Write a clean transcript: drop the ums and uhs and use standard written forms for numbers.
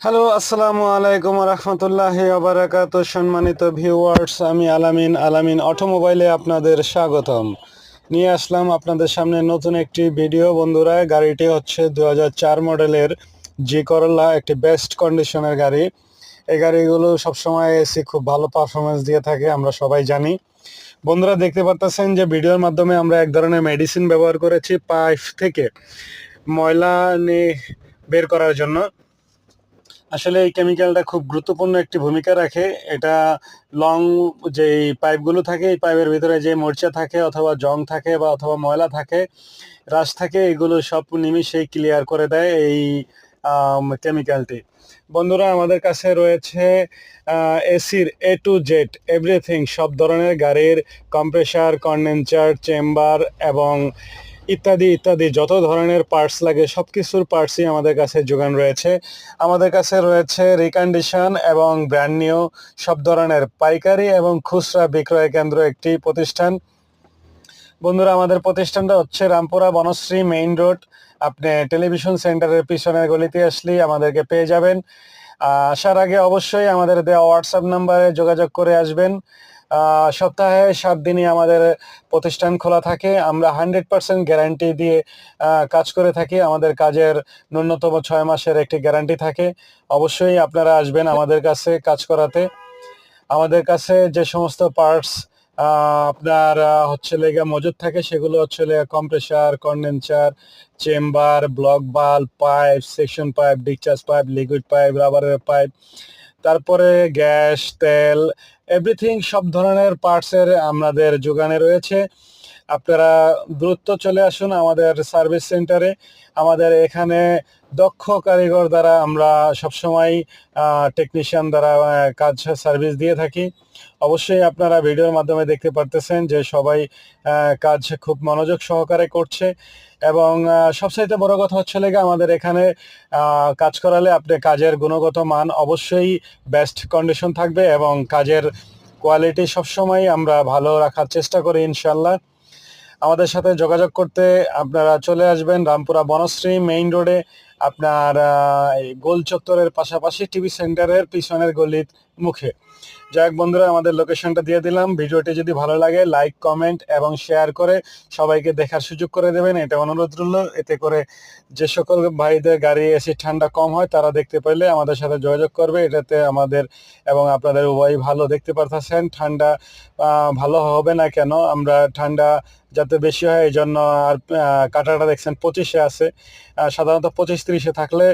Hello, আসসালামু আলাইকুম রহমতুল্লাহি বারাকাতু। সম্মানিত ভিউয়ার্স, আমি আলামিন অটোমোবাইলে আপনাদের স্বাগতম। নিয়ে আসলাম আপনাদের সামনে নতুন একটি ভিডিও। বন্ধুরা, গাড়িটি হচ্ছে 2004 মডেলের জি করোলা, একটি বেস্ট কন্ডিশনের গাড়ি। এই গাড়িগুলো সবসময় এসি খুব ভালো পারফরমেন্স দিয়ে থাকে, আমরা সবাই জানি। বন্ধুরা, দেখতে পাচ্ছেন যে ভিডিওর মাধ্যমে আমরা এক ধরনের মেডিসিন ব্যবহার করেছি পাইপ থেকে ময়লা নিয়ে বের করার জন্য। আসলে এই কেমিক্যালটা খুব গুরুত্বপূর্ণ একটি ভূমিকা রাখে। এটা লং যে পাইপগুলো থাকে, এই পাইপের ভিতরে যে মরিচা থাকে অথবা জং থাকে বা অথবা ময়লা থাকে, রাশ থাকে, এগুলো সব নিমিশেই ক্লিয়ার করে দেয় এই কেমিক্যালটি। বন্ধুরা, আমাদের কাছে রয়েছে এসির A to Z এভরিথিং, সব ধরনের গাড়ির কম্প্রেসার, কন্ডেন্সার, চেম্বার এবং ইত্যাদি ইত্যাদি যত ধরনের পার্টস লাগে সব কিছুর পার্টসই আমাদের কাছে যোগান রয়েছে। আমাদের কাছে রয়েছে রিকন্ডিশন এবং ব্র্যান্ড নিউ সব ধরনের পাইকারি এবং খুচরা বিক্রয় কেন্দ্র একটি প্রতিষ্ঠান। বন্ধুরা, আমাদের প্রতিষ্ঠানটা হচ্ছে রামপুরা বনশ্রী মেইন রোড। আপনি টেলিভিশন সেন্টারের পিছনের গলিতে আসলেই আমাদেরকে পেয়ে যাবেন। আসার আগে অবশ্যই আমাদের দেওয়া হোয়াটসঅ্যাপ নাম্বারে যোগাযোগ করে আসবেন। সপ্তাহে 7 দিনই আমাদের প্রতিষ্ঠান খোলা থাকে। আমরা 100% গ্যারান্টি দিয়ে কাজ করে থাকি। আমাদের কাজের ন্যূনতম 6 মাসের একটি গ্যারান্টি থাকে। অবশ্যই আপনারা আসবেন আমাদের কাছে কাজ করাতে। আমাদের কাছে যে সমস্ত পার্টস আপনার হচ্ছে লেগে মজুদ থাকে, সেগুলো হচ্ছে লেগে compressor, condenser, chamber, block bulb, pipe, section pipe, discharge pipe, liquid pipe, রাবারের পাইপ, তারপরে গ্যাস, তেল, এভরিথিং সব ধরনের পার্টসের আমাদের যোগানে রয়েছে। আপনারা দ্রুত চলে আসুন আমাদের সার্ভিস সেন্টারে। আমাদের এখানে দক্ষ কারিগর দ্বারা আমরা সবসময় টেকনিশিয়ান দ্বারা কাজ সার্ভিস দিয়ে থাকি। অবশ্যই আপনারা ভিডিওর মাধ্যমে দেখতে পারতেছেন যে সবাই কাজ খুব মনোযোগ সহকারে করছে। এবং সবচাইতে বড় কথা হচ্ছে লেগে আমাদের এখানে কাজ করালে আপনি কাজের গুণগত মান অবশ্যই বেস্ট কন্ডিশন থাকবে এবং কাজের কোয়ালিটি সবসময় আমরা ভালো রাখার চেষ্টা করি ইনশাল্লাহ। আমাদের সাথে যোগাযোগ করতে আপনারা চলে আসবেন রামপুরা বনশ্রী মেইন রোডে, আপনার এই গোল চত্বরের পাশাপাশি টিভি সেন্টারের পিছনের গলির মুখে। যাই হোক বন্ধুরা, আমাদের লোকেশনটা দিয়ে দিলাম। ভিডিওটি যদি ভালো লাগে লাইক, কমেন্ট এবং শেয়ার করে সবাইকে দেখার সুযোগ করে দেবেন, এটা অনুরোধ রইল। এতে করে যে সকল ভাইদের গাড়ি এসি ঠান্ডা কম হয় তারা দেখতে পেলে আমাদের সাথে যোগাযোগ করবে। এটাতে আমাদের এবং আপনাদের উভয় ভালো। দেখতে পারতেছেন ঠান্ডা ভালো হবে না কেন, আমরা ঠান্ডা যাতে বেশি হয় এই জন্য। আর কাটাটা দেখছেন 25-এ আছে, সাধারণত 25-30-এ থাকলে